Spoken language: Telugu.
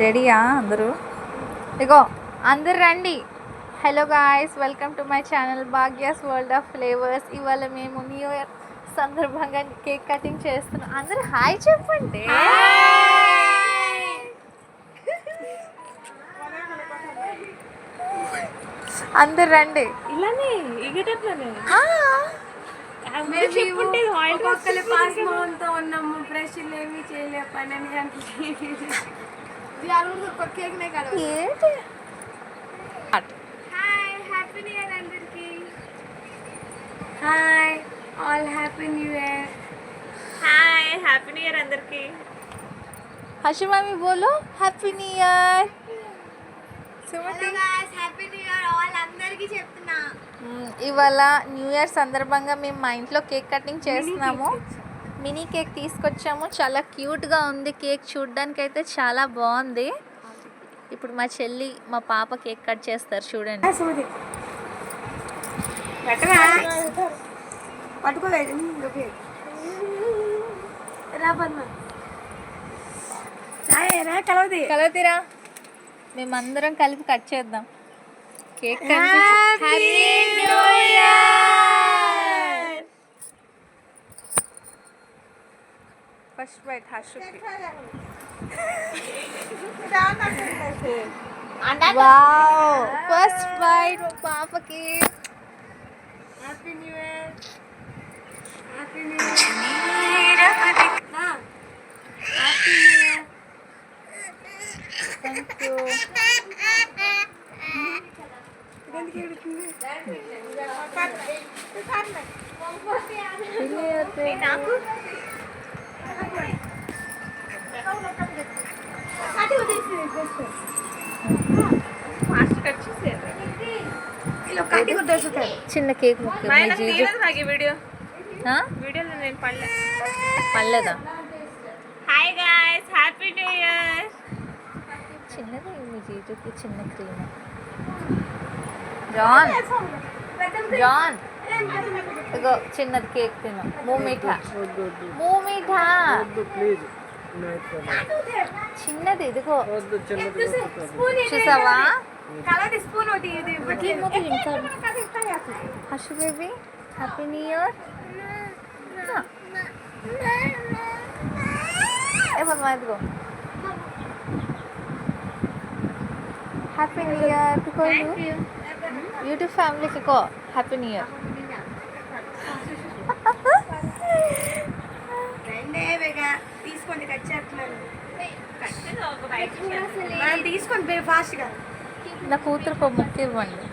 రెడీయా అందరూ? ఇగో అందరు రండి. Hello guys, welcome to my channel Bhagyas world of flavours. ఇవాళ మేము న్యూ ఇయర్ సందర్భంగా కేక్ కటింగ్ చేస్తున్నాం. అందరూ హాయ్ చెప్పండి. అందరు రండి. ఇలానే ఎగేటట్లనే ఉన్నాము. ఫ్రెష్ ఏమి చేయలే 12 గంటలకి. హాయ్ హ్యాపీ న్యూ ఇయర్ అందరికి. Hi all happy new year. Hi happy new year అందరికి. హర్షి మమ్మీ బోలో హ్యాపీ న్యూ ఇయర్. ఇవాళ న్యూ ఇయర్ సందర్భంగా మేము మా ఇంట్లో కేక్ కటింగ్ చేస్తున్నాము. మినీ కేక్ తీసుకొచ్చాము. చాలా క్యూట్గా ఉంది కేక్, చూడడానికి అయితే చాలా బాగుంది. ఇప్పుడు మా చెల్లి మా పాప కేక్ కట్ చేస్తారు చూడండి. కలవతీరా, మేమందరం కలిపి కట్ చేద్దాం కేక్. ఫస్ట్ బైట్ హర్షుకి. వావ్, ఫస్ట్ బైట్ మా పాపకి. Happy new year. Happy new year. Happy new year. Thank you. నాకు చిన్న కేక్ ముక్క పర్లేదా? Hi guys happy new year. చిన్నది మీ జీజుకి చిన్న క్రీమ్. జాన్ జాన్ ఇగో చిన్నది కేక్ తిను. మూమీఠా చిన్నది ఇదిగో చూసావా? Harsha baby happy new year. ఏమమ్మా ఇదిగో హ్యాపీ న్యూ ఇయర్. యూట్యూబ్ ఫ్యామిలీకి కో హ్యాపీ న్యూ ఇయర్. తీసుకోండి కట్ చేస్తున్నాను. తీసుకోండి ఫాస్ట్గా. నా కూతురు ముక్క ఇవ్వండి.